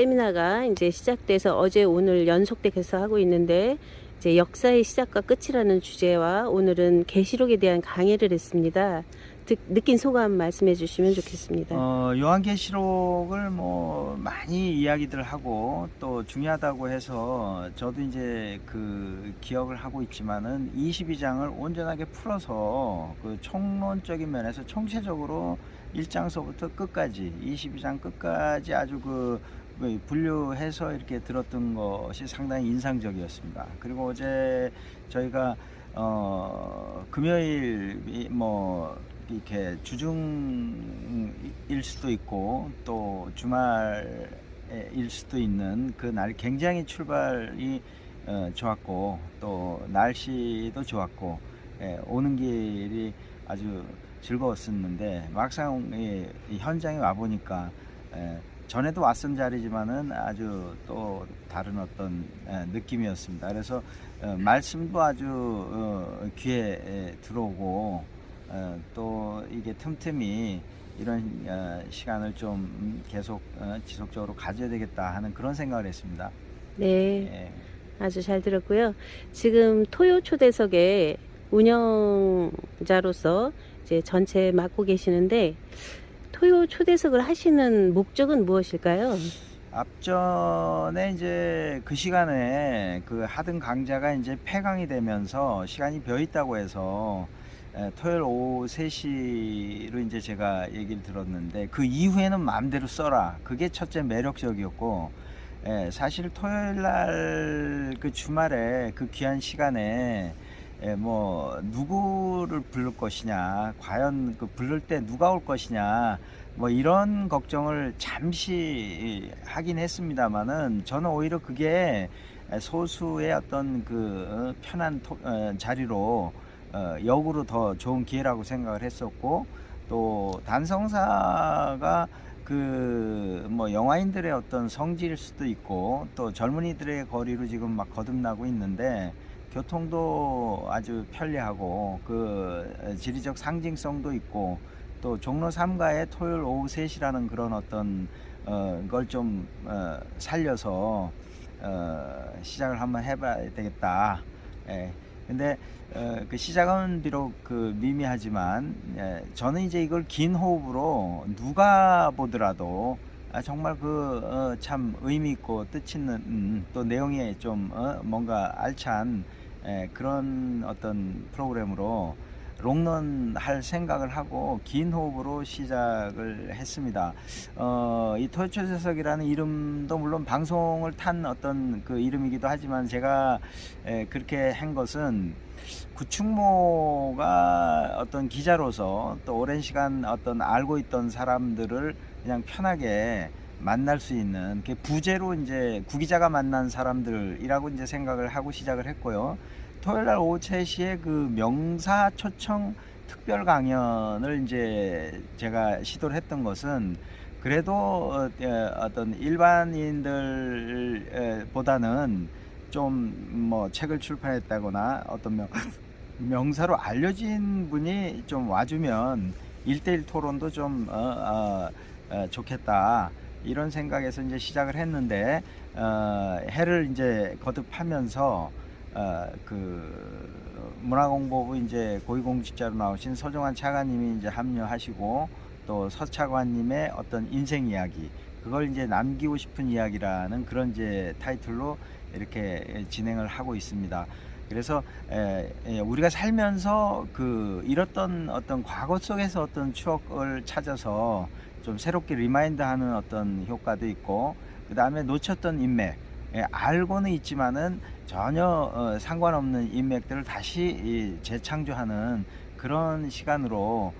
세미나가 이제 시작돼서 어제 오늘 연속돼서 하고 있는데 이제 역사의 시작과 끝이라는 주제와 오늘은 계시록에 대한 강의를 했습니다. 느낀 소감 말씀해 주시면 좋겠습니다. 요한계시록을 뭐 많이 이야기들 하고 또 중요하다고 해서 저도 이제 그 기억을 하고 있지만은 22장을 온전하게 풀어서 그 총론적인 면에서 총체적으로 1장서부터 끝까지 22장 끝까지 아주 그 분류해서 이렇게 들었던 것이 상당히 인상적이었습니다. 그리고 어제 저희가 금요일 뭐 이렇게 주중일 수도 있고 또 주말일 수도 있는 그 날 굉장히 출발이 좋았고 또 날씨도 좋았고 오는 길이 아주 즐거웠었는데 막상 이 현장에 와 보니까 전에도 왔던 자리지만은 아주 또 다른 어떤 느낌이었습니다. 그래서 말씀도 아주 귀에 들어오고 또 이게 틈틈이 이런 시간을 좀 계속 지속적으로 가져야 되겠다 하는 그런 생각을 했습니다. 네, 아주 잘 들었고요. 지금 토요 초대석의 운영자로서 이제 전체 맡고 계시는데 토요 초대석을 하시는 목적은 무엇일까요? 앞전에 이제 그 시간에 그 하던 강좌가 이제 폐강이 되면서 시간이 비어 있다고 해서 토요일 오후 3시로 이제 제가 얘기를 들었는데 그 이후에는 마음대로 써라. 그게 첫째 매력적이었고 사실 토요일 날 그 주말에 그 귀한 시간에 뭐 누구를 부를 것이냐, 과연 그 부를 때 누가 올 것이냐, 뭐 이런 걱정을 잠시 하긴 했습니다만은 저는 오히려 그게 소수의 어떤 그 편한 자리로 역으로 더 좋은 기회라고 생각을 했었고 또 단성사가 그 뭐 영화인들의 어떤 성지일 수도 있고 또 젊은이들의 거리로 지금 막 거듭나고 있는데 교통도 아주 편리하고 그 지리적 상징성도 있고 또 종로 3가의 토요일 오후 3시라는 그런 어떤 걸 좀 살려서 시작을 한번 해봐야 되겠다. 근데 그 시작은 비록 그 미미하지만 저는 이제 이걸 긴 호흡으로 누가 보더라도 정말 그 참 의미 있고 뜻 있는 또 내용이 좀 뭔가 알찬 그런 어떤 프로그램으로 롱런 할 생각을 하고 긴 호흡으로 시작을 했습니다. 이 토요초대석이라는 이름도 물론 방송을 탄 어떤 그 이름이기도 하지만 제가 그렇게 한 것은 구충모가 어떤 기자로서 또 오랜 시간 어떤 알고 있던 사람들을 그냥 편하게 만날 수 있는 그 부제로 이제 구기자가 만난 사람들이라고 이제 생각을 하고 시작을 했고요. 토요일날 오후 3시에 그 명사 초청 특별 강연을 이제 제가 시도를 했던 것은 그래도 어떤 일반인들보다는 좀 뭐 책을 출판했다거나 어떤 명사로 알려진 분이 좀 와주면 1대1 토론도 좀 좋겠다. 이런 생각에서 이제 시작을 했는데 해를 이제 거듭하면서 그 문화공보부 이제 고위공직자로 나오신 서정환 차관님이 이제 합류하시고 또 서 차관님의 어떤 인생 이야기 그걸 이제 남기고 싶은 이야기라는 그런 이제 타이틀로 이렇게 진행을 하고 있습니다. 그래서 우리가 살면서 그 잃었던 어떤 과거 속에서 어떤 추억을 찾아서 좀 새롭게 리마인드하는 어떤 효과도 있고 그 다음에 놓쳤던 인맥 알고는 있지만은 전혀 상관없는 인맥들을 다시 재창조하는 그런 시간으로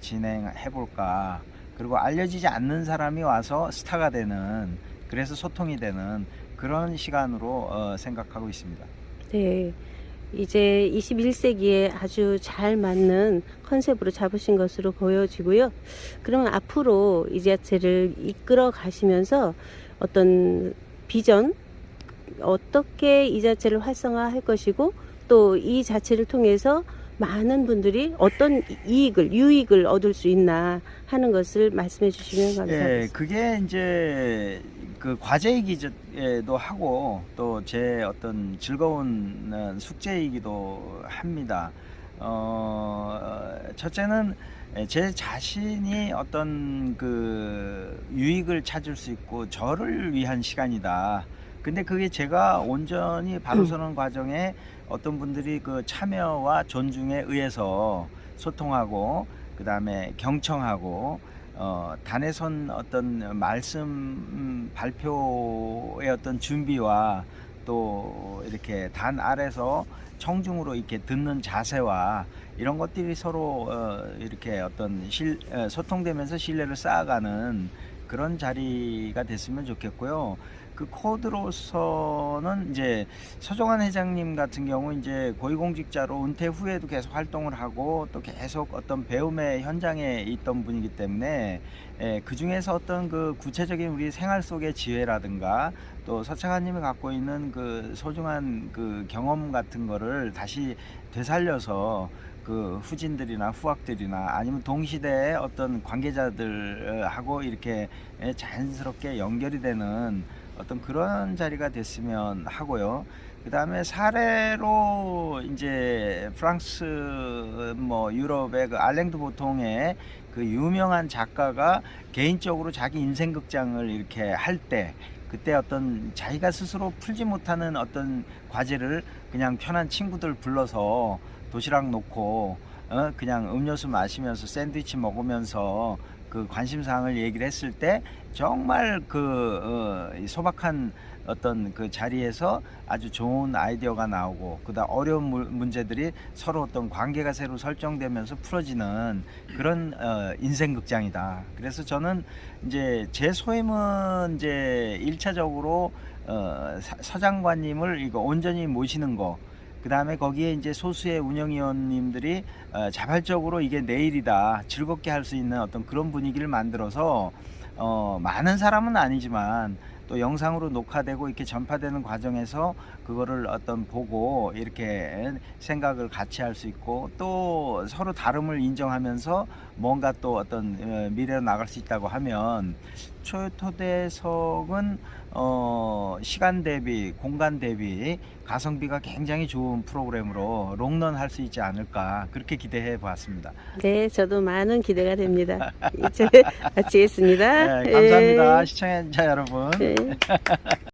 진행해 볼까. 그리고 알려지지 않는 사람이 와서 스타가 되는 그래서 소통이 되는 그런 시간으로 생각하고 있습니다. 네, 이제 21세기에 아주 잘 맞는 컨셉으로 잡으신 것으로 보여지고요. 그러면 앞으로 이 자체를 이끌어 가시면서 어떤 비전, 어떻게 이 자체를 활성화할 것이고 또 이 자체를 통해서 많은 분들이 어떤 유익을 얻을 수 있나 하는 것을 말씀해 주시면 감사하겠습니다. 그게 이제 그 과제이기도 하고 또 제 어떤 즐거운 숙제이기도 합니다. 첫째는 제 자신이 어떤 그 유익을 찾을 수 있고 저를 위한 시간이다. 근데 그게 제가 온전히 바로 서는 과정에 어떤 분들이 그 참여와 존중에 의해서 소통하고 그 다음에 경청하고 단에선 어떤 말씀 발표의 어떤 준비와 또 이렇게 단 아래서 청중으로 이렇게 듣는 자세와 이런 것들이 서로 이렇게 어떤 소통되면서 신뢰를 쌓아가는 그런 자리가 됐으면 좋겠고요. 그 코드로서는 이제 서정환 회장님 같은 경우 이제 고위공직자로 은퇴 후에도 계속 활동을 하고 또 계속 어떤 배움의 현장에 있던 분이기 때문에 그 중에서 어떤 그 구체적인 우리 생활 속의 지혜라든가 또 서창환님이 갖고 있는 그 소중한 그 경험 같은 거를 다시 되살려서 그 후진들이나 후학들이나 아니면 동시대의 어떤 관계자들하고 이렇게 자연스럽게 연결이 되는 어떤 그런 자리가 됐으면 하고요. 그 다음에 사례로 이제 프랑스 뭐 유럽의 그 알랭 드 보통의 그 유명한 작가가 개인적으로 자기 인생 극장을 이렇게 할 때 그때 어떤 자기가 스스로 풀지 못하는 어떤 과제를 그냥 편한 친구들 불러서 도시락 놓고 그냥 음료수 마시면서 샌드위치 먹으면서 그 관심사항을 얘기를 했을 때 정말 그 소박한 어떤 그 자리에서 아주 좋은 아이디어가 나오고 그다음 어려운 문제들이 서로 어떤 관계가 새로 설정되면서 풀어지는 그런 인생 극장이다. 그래서 저는 이제 제 소임은 이제 1차적으로 서장관님을 이거 온전히 모시는 거. 그 다음에 거기에 이제 소수의 운영위원님들이 자발적으로 이게 내일이다 즐겁게 할 수 있는 어떤 그런 분위기를 만들어서 많은 사람은 아니지만 또 영상으로 녹화되고 이렇게 전파되는 과정에서 그거를 어떤 보고 이렇게 생각을 같이 할 수 있고 또 서로 다름을 인정하면서 뭔가 또 어떤 미래로 나갈 수 있다고 하면 초토대석은 시간 대비 공간 대비 가성비가 굉장히 좋은 프로그램으로 롱런 할 수 있지 않을까 그렇게 기대해 보았습니다. 네, 저도 많은 기대가 됩니다. 이제 마치겠습니다. 네, 감사합니다. 시청자 여러분. 네.